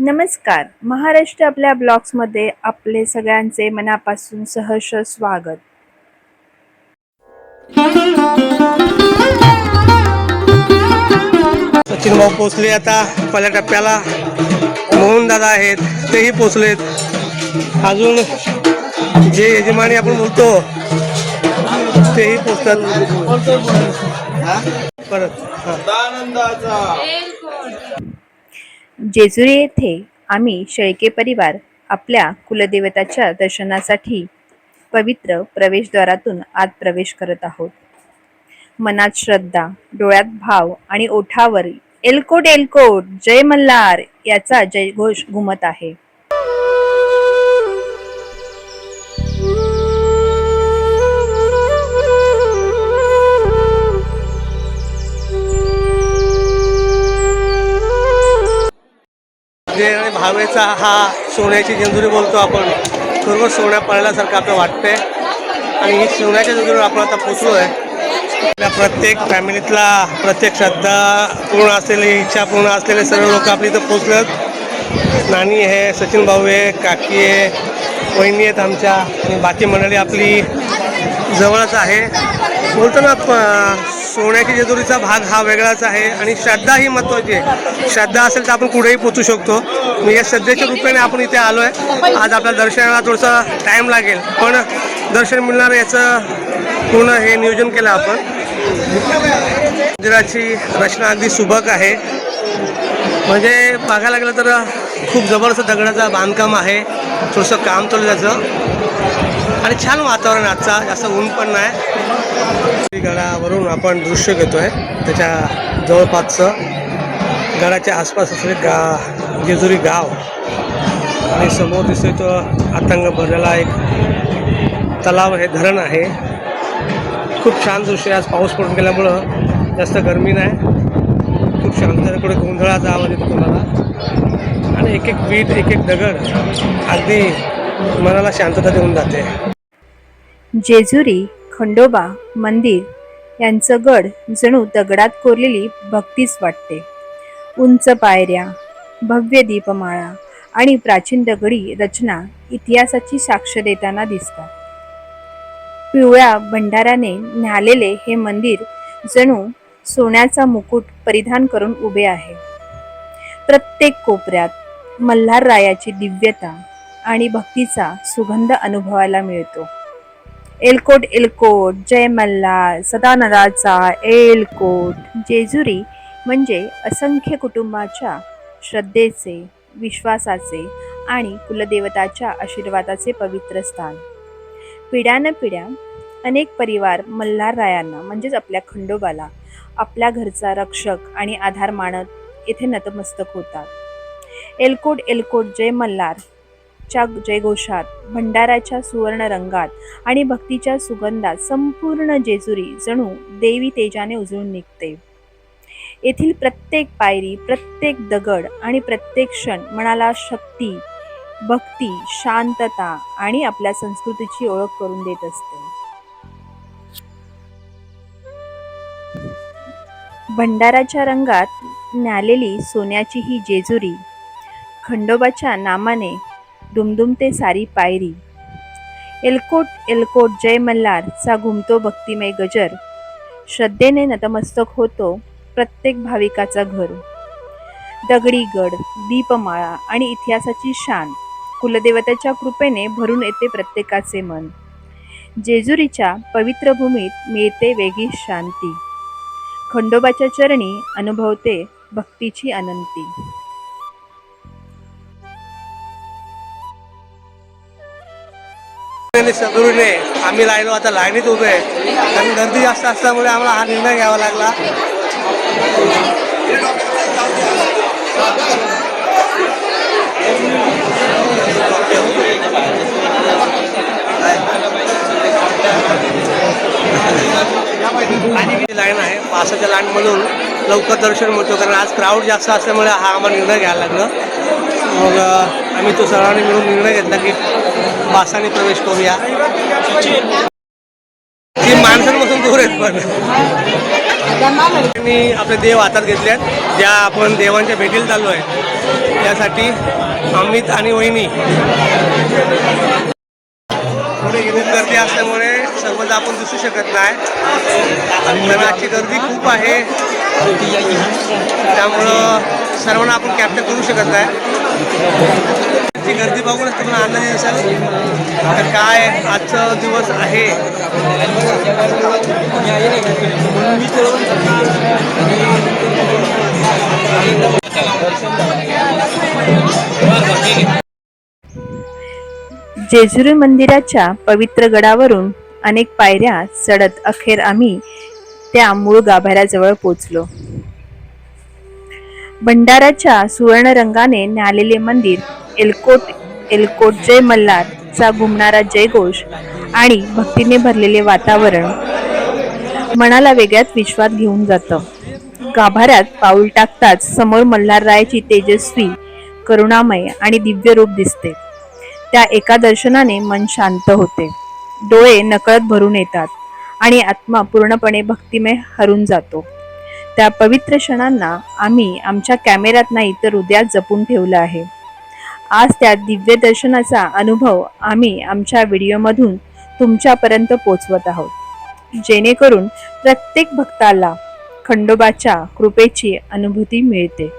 नमस्कार. महाराष्ट्र आपल्या ब्लॉग्समध्ये आपले सगळ्यांचे मनापासून सहर्ष स्वागत. सचिन भाऊ पोचले आता पहिल्या टप्प्याला. मोहन दादा आहेत तेही पोचलेत. अजून जे यजमानी आपण बोलतो तेही पोचतात परत. जेजुरी येथे आम्ही शेळके परिवार आपल्या कुलदेवताच्या दर्शनासाठी पवित्र प्रवेशद्वारातून आत प्रवेश करत आहोत. मनात श्रद्धा, डोळ्यात भाव आणि ओठावर एलकोट एलकोट जय मल्हार याचा जयघोष घुमत आहे. भावेचा हा सोन्याची जेजुरी बोलतो आपण. बरोबर सोन्या पडल्यासारखं आपलं वाटतंय. आणि ही सोन्याच्या जेजुरीवर आपण आता पोचलो आहे. आपल्या प्रत्येक फॅमिलीतला प्रत्येक श्रद्धा पूर्ण असलेली, इच्छा पूर्ण असलेले सर्व लोक आपल्या इथं पोचलेत. नानी आहे, सचिन भाऊ आहे, काकी आहे, वहिनी आहेत आमच्या, आणि बाकी मंडळी आपली जवळच आहे. बोलतो ना सोन्याची जेजुरीचा भाग हा वेगळाच आहे. आणि श्रद्धा ही महत्त्वाची आहे. श्रद्धा असेल तर आपण कुठेही पोचू शकतो. मी या श्रद्धेच्या रूपाने आपण इथे आलो आहे. आज आपल्या दर्शनाला थोडंसं टाईम लागेल, पण दर्शन मिळणार याचं पूर्ण हे नियोजन केलं आपण. मंदिराची रचना अगदी सुबक आहे. म्हणजे बघायला गेलं तर खूप जबरदस्त दगडाचं बांधकाम आहे. थोडंसं काम चालू त्याचं. आणि छान वातावरण आजचा, जास्त ऊन पण नाही. गडावरून आपण दृश्य घेतोय त्याच्या जवळपासचं. गडाच्या आसपास असलेले जेजुरी गाव आणि समोर दिसतोय तो आतंग भरलेला एक तलाव आहे, धरण आहे. खूप छान दृश्य. आज पाऊस पडून गेल्यामुळं जास्त गरमी नाही. खूप शांततेकडे गोंधळाचा आवाज येतो तुम्हाला. आणि एक एक वीट, एक एक दगड अगदी मनाला शांतता देऊन जाते. जेजुरी खंडोबा मंदिर यांचं गड जणू दगडात कोरलेली भक्तीच वाटते. उंच पायऱ्या, भव्य दीपमाळा आणि प्राचीन दगडी रचना इतिहासाची साक्ष देताना दिसतात. पिवळ्या भंडाराने न्हालेले हे मंदिर जणू सोन्याचा मुकुट परिधान करून उभे आहे. प्रत्येक कोपऱ्यात मल्हाररायाची दिव्यता आणि भक्तीचा सुगंध अनुभवायला मिळतो. एलकोट एलकोट जय मल्हार सदानंदाचा एलकोट. जेजुरी म्हणजे असंख्य कुटुंबाच्या श्रद्धेचे, विश्वासाचे आणि कुलदेवताच्या आशीर्वादाचे पवित्र स्थान. पिढ्यानपिढ्या अनेक परिवार मल्हाररायांना म्हणजेच आपल्या खंडोबाला आपल्या घरचा रक्षक आणि आधार मानत येथे नतमस्तक होतात. एलकोट एलकोट जय मल्हार च्या जयघोषात, भंडाराच्या सुवर्ण रंगात आणि भक्तीच्या सुगंधात संपूर्ण जेजुरी जणू देवी तेजाने उजळून निघते. येथील प्रत्येक पायरी, प्रत्येक दगड आणि प्रत्येक क्षण मनाला शक्ती, भक्ती, शांतता आणि आपल्या संस्कृतीची ओळख करून देत असते. भंडाराच्या रंगात न्हालेली सोन्याची ही जेजुरी, खंडोबाच्या नामाने दुमदुमते सारी पायरी. एलकोट एलकोट जय मल्हार चा घुमतो भक्तिमय गजर. श्रद्धेने नतमस्तक होतो प्रत्येक भाविकाचा घर. दगडी गड, दीपमाळा आणि इतिहासाची शान कुलदेवतेच्या कृपेने भरून येते प्रत्येकाचे मन. जेजुरीच्या पवित्र भूमीत मिळते वेगळी शांती. खंडोबाच्या चरणी अनुभवते भक्तीची अनंती. सदुरीने आम्ही राहिलो आता लाईनीत उभे आहे. कारण गर्दी जास्त असल्यामुळे आम्हाला हा निर्णय घ्यावा लागला. लाईन आहे, पासाच्या लाईनमधून लवकर दर्शन मिळतो. कारण आज क्राऊड जास्त असल्यामुळे हा आम्हाला निर्णय घ्यायला लागला. मग आम्ही तो सर्वांनी मिळून निर्णय घेतला की पासाने प्रवेश करूया. ती माणसांपासून दूर आहेत पण त्यांनी आपले देव हातात घेतले आहेत, ज्या आपण देवांच्या भेटीला चाललो आहे त्यासाठी अमित आणि वहिनी. खूप गर्दी असल्यामुळे सर्वदा आपण दिसू शकत नाही, कारण आजची गर्दी खूप आहे, त्यामुळं सर्वांना आपण कॅप्चर करू शकत नाही. ती गर्दी बघूनच तुम्हाला अंदाज येत असेल तर काय आजचा दिवस आहे. जेजुरी मंदिराच्या पवित्र गडावरून अनेक पायऱ्या चढत अखेर आम्ही त्या मूळ गाभाऱ्याजवळ पोचलो. भंडाराच्या सुवर्ण रंगाने न्यालेले मंदिर, एलकोट एलकोट जय मल्हार चा घुमणारा जयघोष आणि भक्तीने भरलेले वातावरण मनाला वेगळ्याच विश्वात घेऊन जातं. गाभाऱ्यात पाऊल टाकताच समोर मल्हाररायाची तेजस्वी, करुणामय आणि दिव्य रूप दिसते. त्या एका दर्शनाने मन शांत होते, डोळे नकळत भरून येतात आणि आत्मा पूर्णपणे भक्तिमय हरून जातो. त्या पवित्र क्षणांना आम्ही आमच्या कॅमेऱ्यात नाही तर हृदयात जपून ठेवलं आहे. आज त्या दिव्य दर्शनाचा अनुभव आम्ही आमच्या व्हिडिओमधून तुमच्यापर्यंत पोचवत आहोत, जेणेकरून प्रत्येक भक्ताला खंडोबाच्या कृपेची अनुभूती मिळते.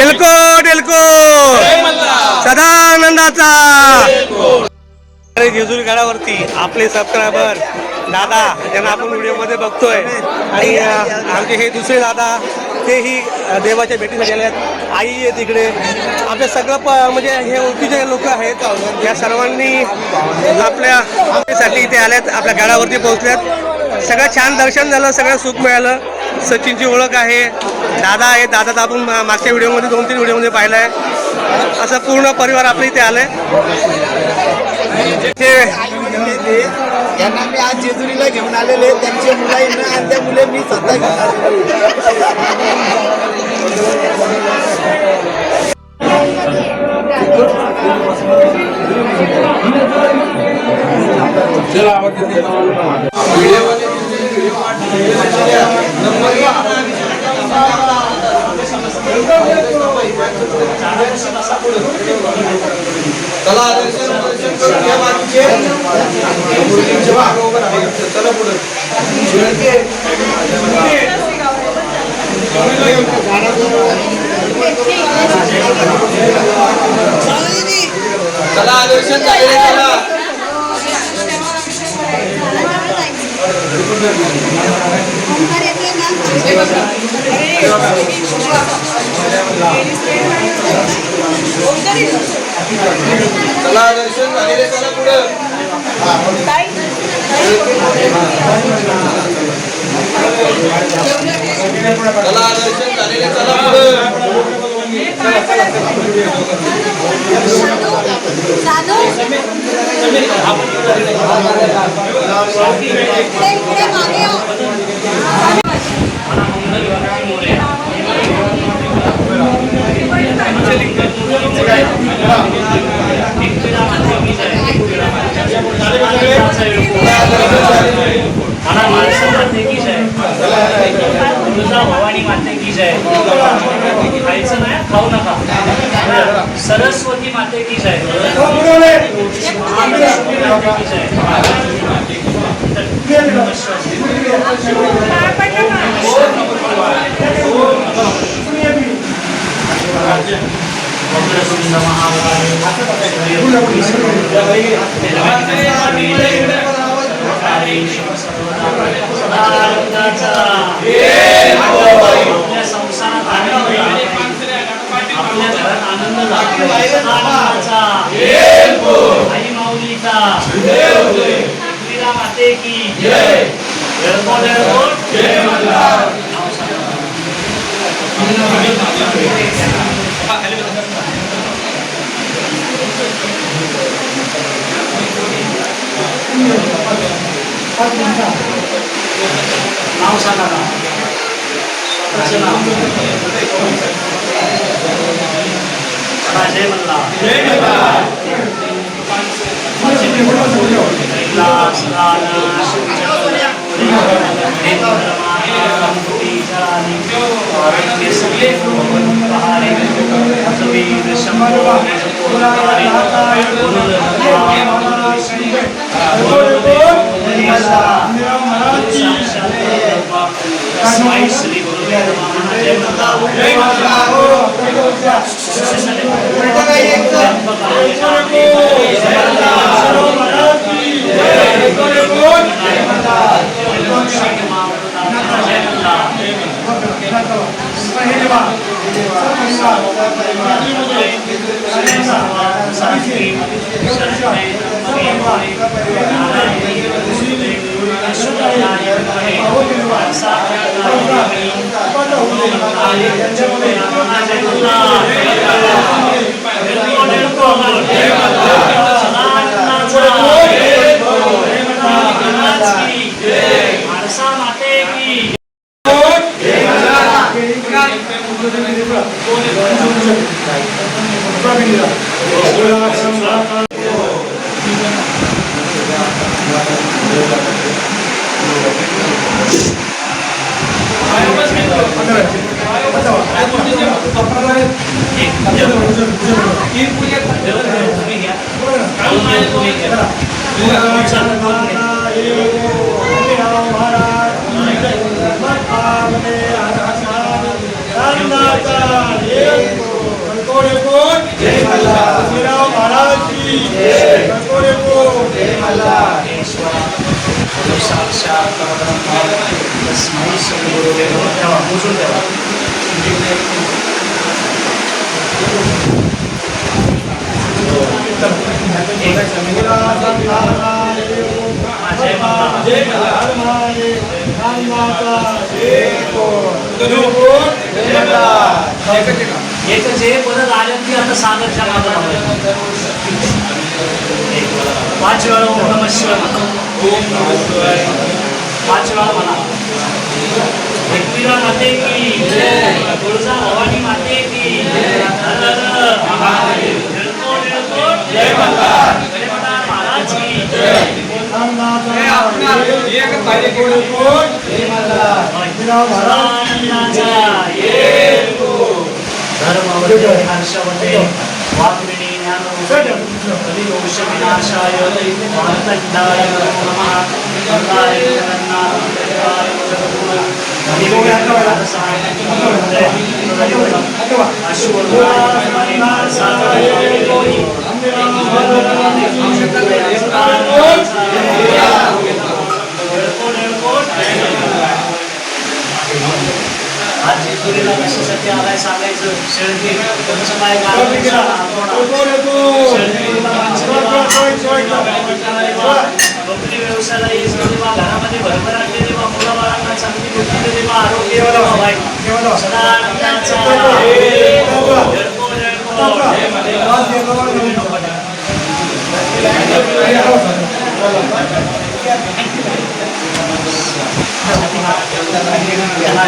एलकोट एलकोट सदानंदाचा. जेजुरी गडावरती आपले सबस्क्रायबर दादा ज्यांना आपण व्हिडिओमध्ये बघतोय, आणि आमचे हे दुसरे दादा तेही देवाच्या भेटीसाठी आले आहेत. आई आहे तिकडे, आपले सगळं म्हणजे हे ओळखीचे लोक आहेत. या सर्वांनी आपल्या साठी इथे आल्यात, आपल्या गडावरती पोहोचल्यात. सगळं छान दर्शन झालं, सगळं सुख मिळालं. सचिनची ओळख आहे, दादा आहे, दादा आपण मागच्या व्हिडिओमध्ये 2-3 व्हिडिओमध्ये पाहिलं आहे. असं पूर्ण परिवार आपल्या इथे आलं यांना मी आज जेजुरीला घेऊन आलेले, त्यांचे मुलं आणि त्या मुले मी स्वतः घेऊन चला दर्शन झालेले, चला चला दर्शन झालेले, चला पुढं. चला दर्शन झालेले, चला पुढं. भवानी माते की जय. खायचं नाही, खाऊ नका. सरस्वती माते की जय. आपल्या संसारात आनंद, आपल्या घरात आनंद आनंदाचा आई माऊलीचा पृथ्वीला माते की जय. नाव सांगा ना, स्वतःचं नाव. जय मल्हार. श्री गुरुदेव जय एक जे परत आले की आता सागरच्या मागे 5 वेळा ओम नमः शिवाय म्हणा. 5 वेळा म्हणा. एकविरा माते की तुळजा भवानी माते की जय महाराज की धर्मवते हर्षवते वाग्मिणी कलिदोष विनाशाय वार्तदाय नमः. गंगाय जगन्नाथाय आज जेजुरीला कशासाठी आलाय सांगायचं. शेळके तुमचं काय नोकरी व्यवसायाला येस देवा, घरामध्ये भरभराट देवा, मुलाबाळांना चांगली बुद्धी देवा, आरोग्य देवा, सदा आनंदाचा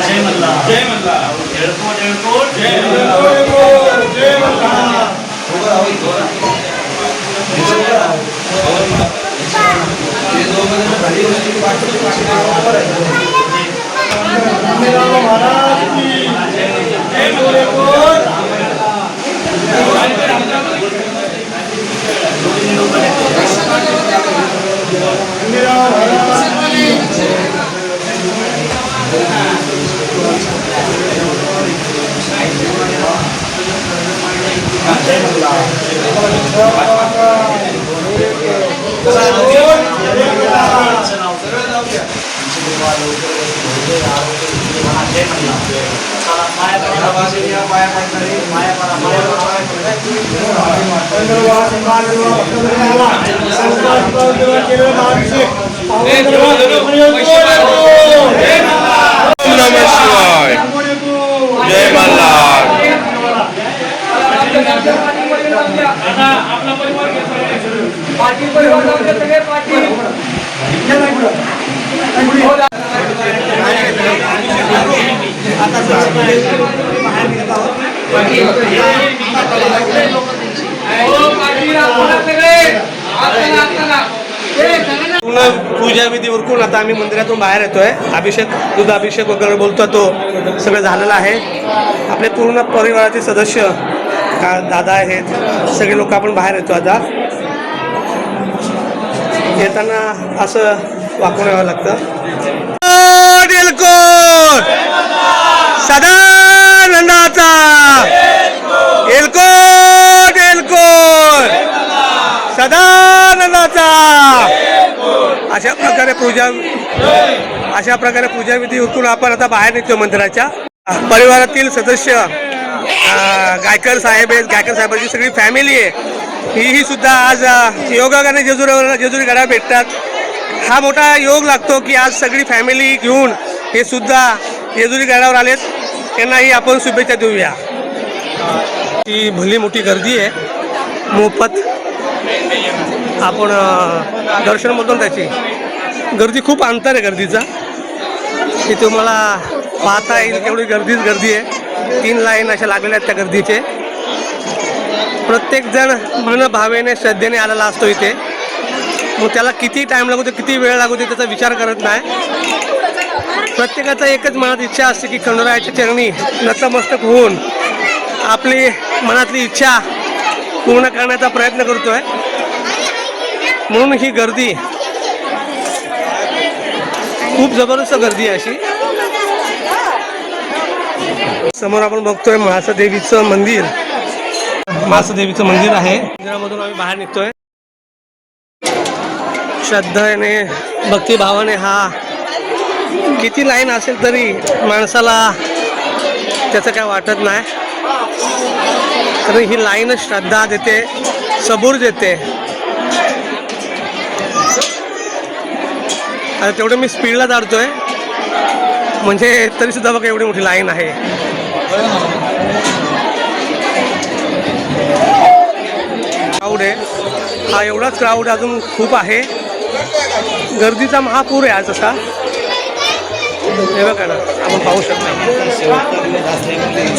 जय मल्ला जय मल्ला एअरपोर्ट एअरपोर्ट जय जय मल्ला. जय मल्हार. पाटील परिवार सगळे पाटील पाटील पूर्ण पूजाविधी उरकून आता आम्ही मंदिरातून बाहेर येतोय. अभिषेक दुधाभिषेक वगैरे बोलतो तो सगळं झालेलं आहे. आपले पूर्ण परिवाराचे सदस्य दादा आहेत सगळे लोक आपण बाहेर येतो. आता येताना असं वाकून यावं लागतं. सदानंदाचा एलकोट एलकोट सदानंदाचा. अशा प्रकारे पूजाविधी उरकून आपण आता बाहेर निघतो मंदिराच्या. परिवारातील सदस्य गायकर साहेब आहेत. गायकर साहेबांची सगळी फॅमिली आहे ही सुद्धा आज योगाने जेजुरी गडावर भेटतात. हा मोठा योग लागतो की आज सगळी फॅमिली घेऊन हे सुद्धा जेजुरी गडावर आलेत. त्यांनाही आपण शुभेच्छा देऊया. ही भली मोठी गर्दी आहे. मोफत आपण दर्शन म्हणतो त्याची गर्दी खूप अंतर आहे गर्दीचा. ती तुम्हाला पाहता येईल तेवढी गर्दी आहे. 3 लाईन अशा लागलेल्या आहेत त्या गर्दीचे. प्रत्येकजण मनभावेने श्रद्धेने आलेला असतो इथे. मग त्याला किती टाईम लागू दे किती वेळ लागू दे त्याचा विचार करत नाही. प्रत्येकाचा एकच मनात इच्छा असते की खंडोबाच्या चरणी नतमस्तक होऊन आपली मनातली इच्छा पूर्ण करण्याचा प्रयत्न करतोय. म्हणून ही गर्दी खूप जबरदस्त गर्दी आहे अशी. समोर आपण बघतोय म्हाळसादेवीचं मंदिर. म्हाळसादेवीचं मंदिर आहे. मंदिरामधून आम्ही बाहेर निघतोय. श्रद्धेने भक्तिभावाने हा किती लाईन असेल तरी माणसाला त्याचं काय वाटत नाही. कारण ही लाईनच श्रद्धा देते सबूर देते. आता तेवढं मी स्पीडला जातोय म्हणजे तरीसुद्धा बघा एवढी मोठी लाईन आहे. क्राऊड आहे. हा एवढाच क्राऊड अजून खूप आहे. गर्दीचा महापूर आहे आज असा. हे बघा ना आपण पाहू शकता.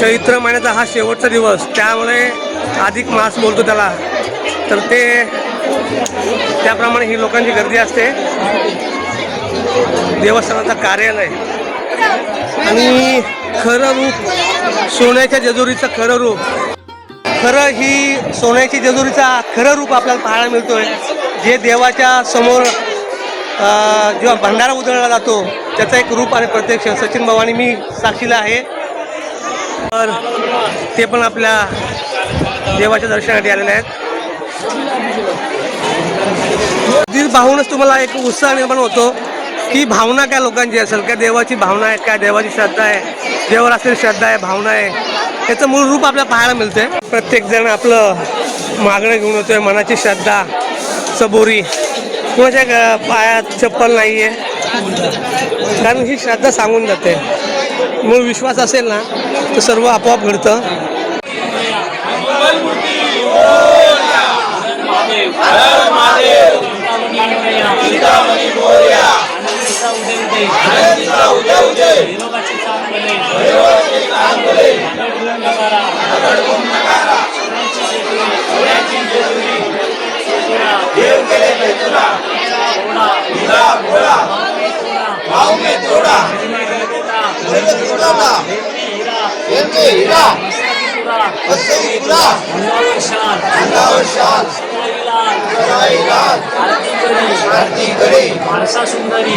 चैत्र महिन्याचा हा शेवटचा दिवस त्यामुळे अधिक मास बोलतो त्याला. तर ते त्याप्रमाणे ही लोकांची गर्दी असते. देवस्थानाचं कार्यालय आणि खरं रूप सोन्याच्या जेजुरीचं खरं रूप. खरं ही सोन्याची जेजुरीचा खरं रूप आपल्याला पाहायला मिळतोय. जे देवाच्या समोर जेव्हा भंडारा उधळला जातो त्याचं एक रूप आणि प्रत्यक्ष सचिन भाऊ आणि मी साक्षीला आहे. तर ते पण आपल्या देवाच्या दर्शनासाठी आलेले आहेत. अगदीच पाहूनच तुम्हाला एक उत्साह निर्माण होतो की भावना काय लोकांची असेल, काय देवाची भावना आहे, काय देवाची श्रद्धा आहे, देवावर असलेली श्रद्धा आहे, भावना आहे, त्याचं मूळ रूप आपल्याला पाहायला मिळते. प्रत्येकजण आपलं मागणं घेऊन येतोय. मनाची श्रद्धा सबोरी. कुणाच्या पायात चप्पल नाही आहे कारण ही श्रद्धा सांगून जाते. मूळ विश्वास असेल ना तर सर्व आपोआप घडतं. माणसा सुंदरी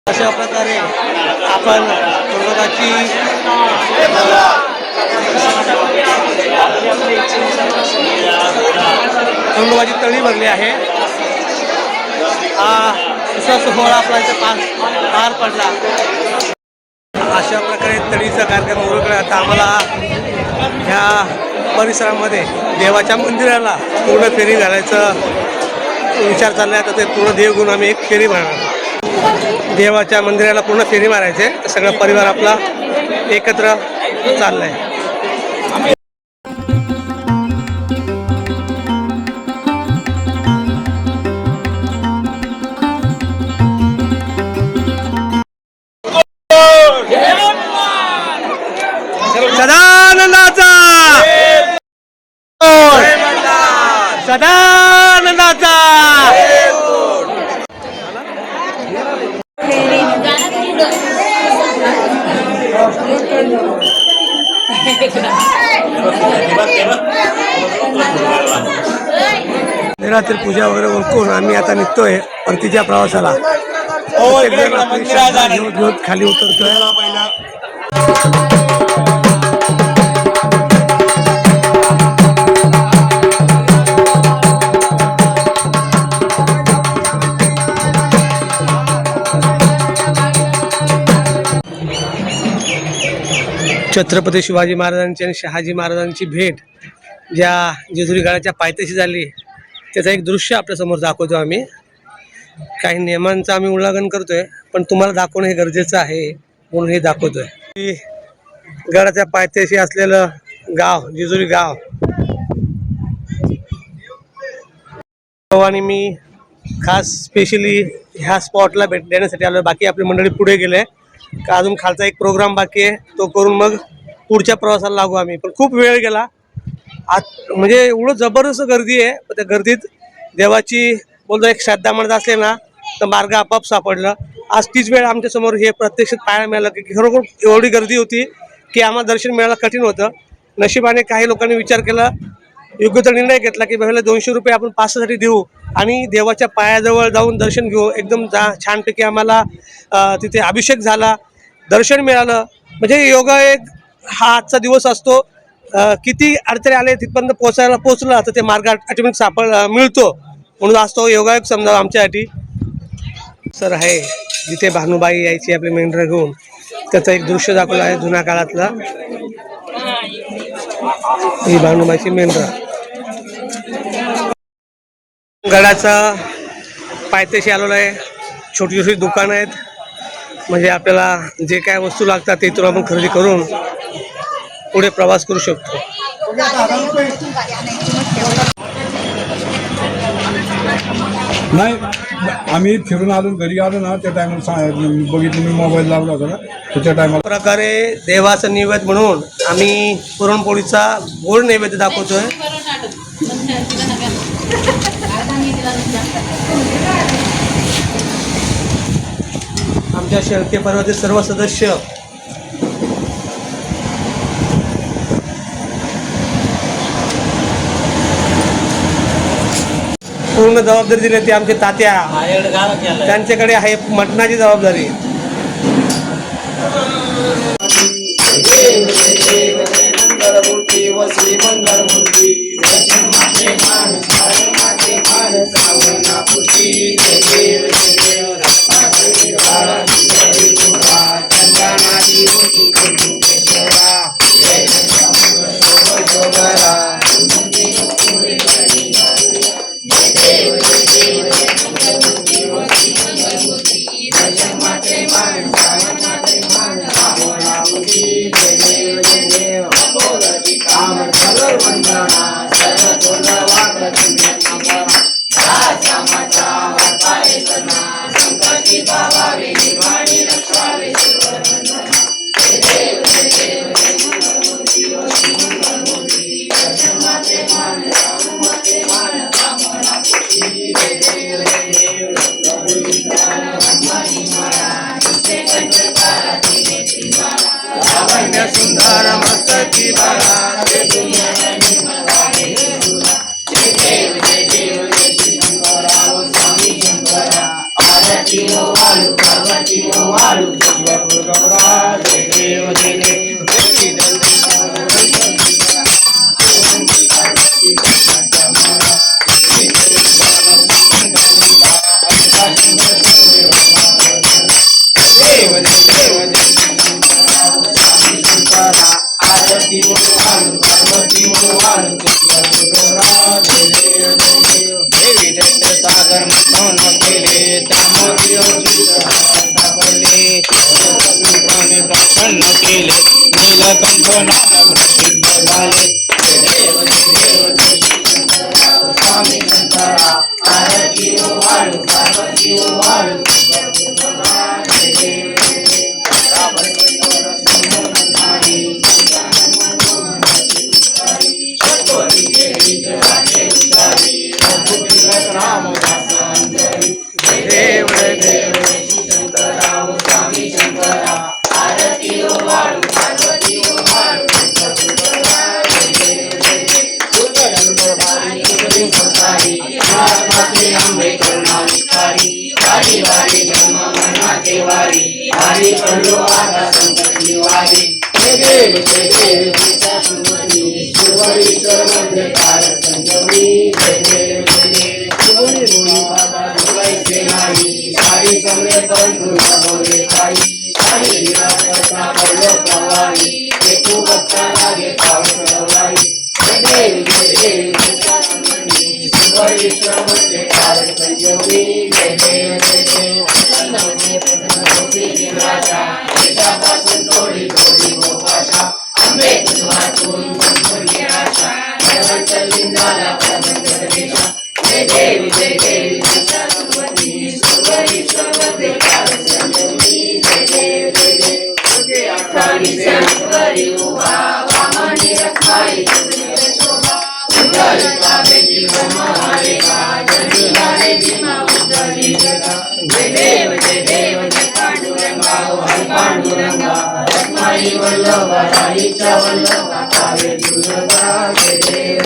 अशा प्रकारे आपण खंडोबाची तळी भरली आहे. हा असा सोहळा आपला इथे पार पडला. अशा प्रकारे तळीचा कार्यक्रम उरकला. आता आम्हाला ह्या परिसरामध्ये देवाच्या मंदिराला पूर्ण फेरी घालायचं विचार चालला आहे. आता ते पूर्ण देव घेऊन आम्ही एक फेरी मारणार. देवाच्या मंदिराला पूर्ण फेरी मारायचे. सगळा परिवार आपला एकत्र चालला आहे. सदानंदाचा सदानंदाचा रात्री पूजा वगैरे उरकून आम्ही आता निघतोय परतीच्या प्रवासाला. प्रत्येकजण आपली श्रद्धा घेऊन खाली उतरतोय. छत्रपती शिवाजी महाराजांची आणि शहाजी महाराजांची भेट ज्या जेजुरी गडाच्या पायथ्याशी झाली त्याचं एक दृश्य आपल्यासमोर दाखवतो आम्ही. काही नियमांचं आम्ही उल्लंघन करतोय पण तुम्हाला दाखवणं हे गरजेचं आहे म्हणून हे दाखवतोय. गडाच्या पायथ्याशी असलेलं गाव जेजुरी गाव आणि मी खास स्पेशली ह्या स्पॉटला भेट देण्यासाठी आलो. बाकी आपली मंडळी पुढे गेले का अजून खालचा एक प्रोग्राम बाकी आहे तो करून मग पुढच्या प्रवासाला लागू आम्ही. पण खूप वेळ गेला आत म्हणजे एवढं जबरदस्त गर्दी आहे. पण त्या गर्दीत देवाची बोलतो एक श्रद्धा म्हणत असले ना तर मार्ग आपाप सापडलं. आज तीच वेळ आमच्यासमोर हे प्रत्यक्षात पाहायला मिळालं की खरोखर एवढी गर्दी होती की आम्हाला दर्शन मिळायला कठीण होतं. नशिबाने काही लोकांनी विचार केला योग्य तर निर्णय घेतला की पहिला 200 रुपये आपण पासासाठी देऊ आणि देवाच्या पायाजवळ जाऊन दर्शन घेऊ. एकदम छानपैकी आम्हाला तिथे अभिषेक झाला, दर्शन मिळालं. म्हणजे योगा एक हा आजचा दिवस असतो. किती अडचणी आले तिथपर्यंत पोचला तर ते मार्ग ऑटोमॅटिक मिळतो. म्हणून आज तो योगायोग समजा आमच्यासाठी. सर आहे जिथे भानुबाई यायची आपली मेंढरं घेऊन त्याचं एक दृश्य दाखवलं आहे जुन्या काळातला. ही भानुबाईची मेंढरं गडाचा पायथ्याशी आलेलं आहे. छोटी छोटी दुकानं आहेत म्हणजे आपल्याला जे काय वस्तू लागतात ते इथून आपण खरेदी करून पुढे प्रवास करू शकतो. नाही आम्ही फिरून आलो घरी आलो ना त्या टायमाला बघितलं मी मोबाईल लावला होता ना त्याच्या टायमाला. प्रकारे देवाचं नैवेद्य म्हणून आम्ही पुरणपोळीचा गोड नैवेद्य दाखवतोय. आमच्या शेळके परिवारातील सर्व सदस्य पूर्ण जबाबदारी दिली ती आमच्या तात्या त्यांच्याकडे आहे मटणाची जबाबदारी. आरती ओवाळू पार्वती ओवाळू हरी करो आता संकटी वारी हे देव सुवरीश्वर मध्ये कार संजमी जय देव सुवरी मुनी बाबा दुलाईचे नाही सारी समरे पण तुला बोले काही सारी निराकरता बोलो प्रवाही एकू भक्ता लागे पावसरवाई हे देव सुवरीश्वर मध्ये कार संजमी जय देव पासून थोडी थोडी गोपाशा आंबे तुझ्यातून संपूर्ण आशा लिंगाला प्रदेशा जय देवी सुवरीश्वर संजमी जय देव तुझे आठवणीचे ईश्वरी उभा वामनी रखाई शोभा उदरिका बेटी महारेखा जनिलाने भीमा उदरी जगा जय देव जय पांडुरंगा हरी पांडुरंगा रत्नाई वल्लभ राईच्या वल्लभा कावे दुर्गा जय देव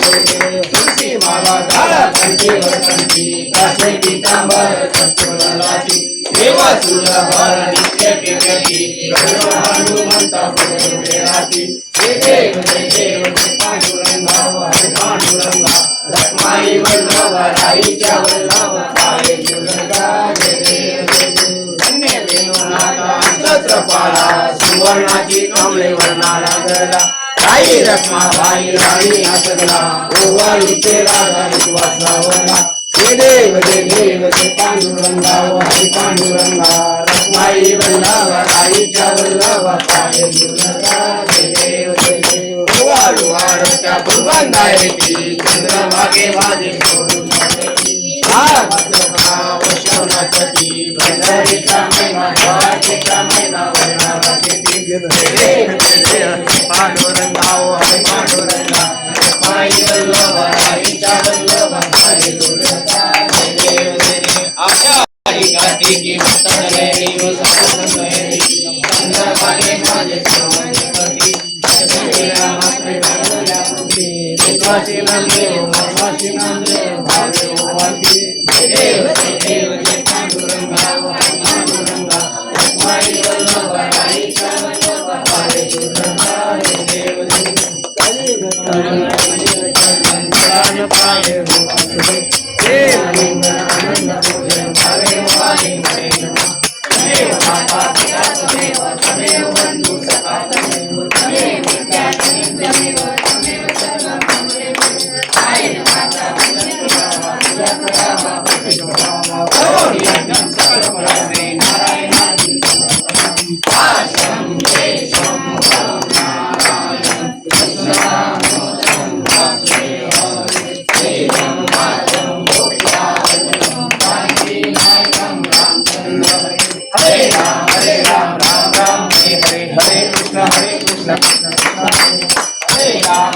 तुलसी माला झाडा कंठीवर कंठी कासे पितांबर कस्तुराची देवा सुरभर नित्य केवटी गरुड हनुमंता पुढे राहती जय देव जय पांडुरंगा हरी पांडुरंगा रत्नाई वल्लभ राईच्या वल्लभा कावे दुर्गा जय देव छत्रपाला सुवर्णाची कमळे वर्णाला गरला राई रत्ना भाई राणी आसगला ओवाळीचे राजा विश्वासावला जय देव जय पांडुरंगा हरी पांडुरंगा रत्नाई वल्लभ राईच्या वल्लभ काय दुर्गा जय देव ओवाळू आरच्या दुर्गंधा येती चंद्रभागे वाजे सोडून वैष्णवनाची भंडारीचा महिमा स्वातीचा महिमा पांडुरंगा हरी पांडुरंगा माई वल्लभ राईच्या वल्लभ काय दुर्गा जय देव आशा कार्तिकी भक्त जलेरी चंद्रभागे माझे श्रवणी करती विश्वासी नामदेव मर्वासी नामदेव भावे ओवाळती जय देव पांडुरंगा पांडुरंगा रत्नाई वल्लभ राईच्या वल्लभ कावे दुर्गा जय देव पाये देव आनंद पूजन भावे वाणी देव माता पिता तमेव तमेव बंधू सखा तमेव तमेव विद्या तमेव तमेव सर्वं आयन माता नारायणादी आश्रम देशम नारायण कृष्णामोदं देवं मातं गोप्यावलं कान्ति नायकं रामचन्द्र हरे राम राम राम हरे हरे कृष्ण कृष्ण हरे राम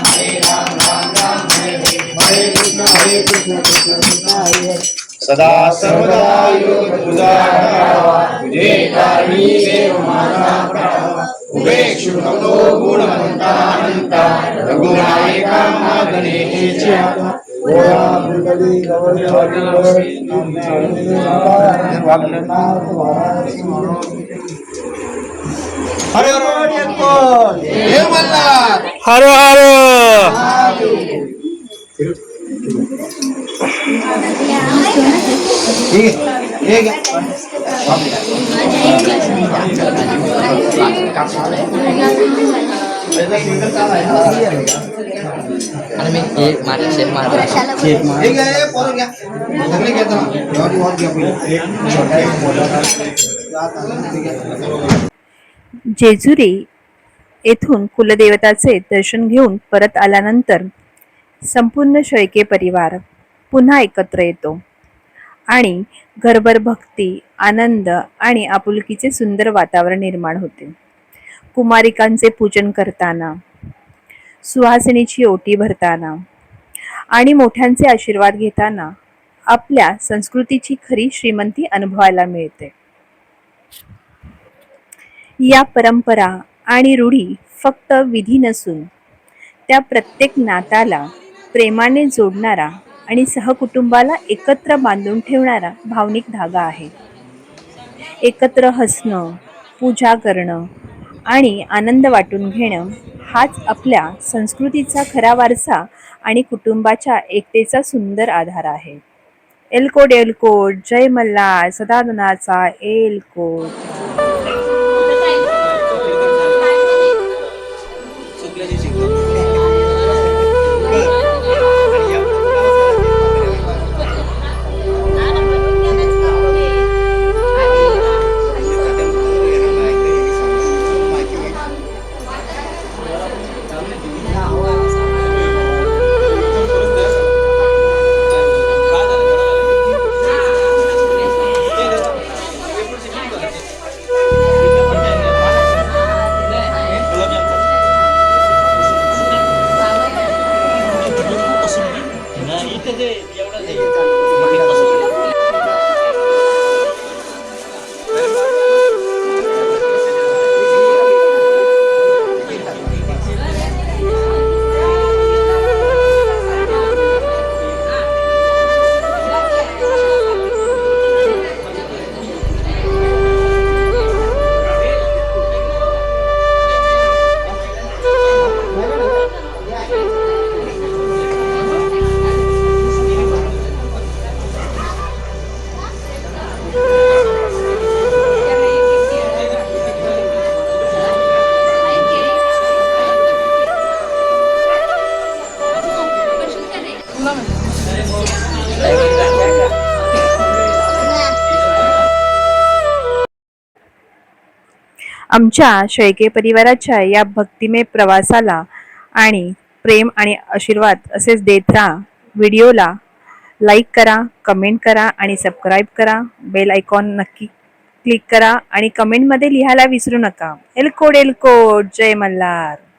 राम राम हरे कृष्ण कृष्ण हरे सदा सर्वदा योग तुझा ठावा तुझे कारणी देव माझा प्रावा उपेक्षु नको गुणवंता अनंता रघुनायका मागणे हेचे आता ओळा मंडळी हरे हर हर जेजुरी येथून कुलदेवताचे दर्शन घेऊन परत आल्यानंतर संपूर्ण शेळके परिवार पुन्हा एकत्र येतो. आणि घरभर भक्ती, आनंद आणि आपुलकीचे सुंदर वातावरण निर्माण होते. कुमारिकांचे पूजन करताना, सुहासिनीची ओटी भरताना आणि मोठ्यांचे आशीर्वाद घेताना आपल्या संस्कृतीची खरी श्रीमंती अनुभवायला मिळते. या परंपरा आणि रूढी फक्त विधी नसून त्या प्रत्येक नाताला प्रेमाने जोडणारा आणि सहकुटुंबाला एकत्र बांधून ठेवणारा भावनिक धागा आहे. एकत्र हसणं, पूजा करणं आणि आनंद वाटून घेणं हाच आपल्या संस्कृतीचा खरा वारसा आणि कुटुंबाच्या एकतेचा सुंदर आधार आहे. एलकोट एलकोट, जय मल्हार, सदानंदाचा एलकोट. आमच्या शेळके परिवाराच्या या भक्तिमय प्रवासाला आणि प्रेम आणि आशीर्वाद असेच देत राहा. व्हिडिओला लाईक करा, कमेंट करा आणि सबस्क्राईब करा. बेल आयकॉन नक्की क्लिक करा आणि कमेंटमध्ये लिहायला विसरू नका. एलकोट एलकोट, जय मल्हार.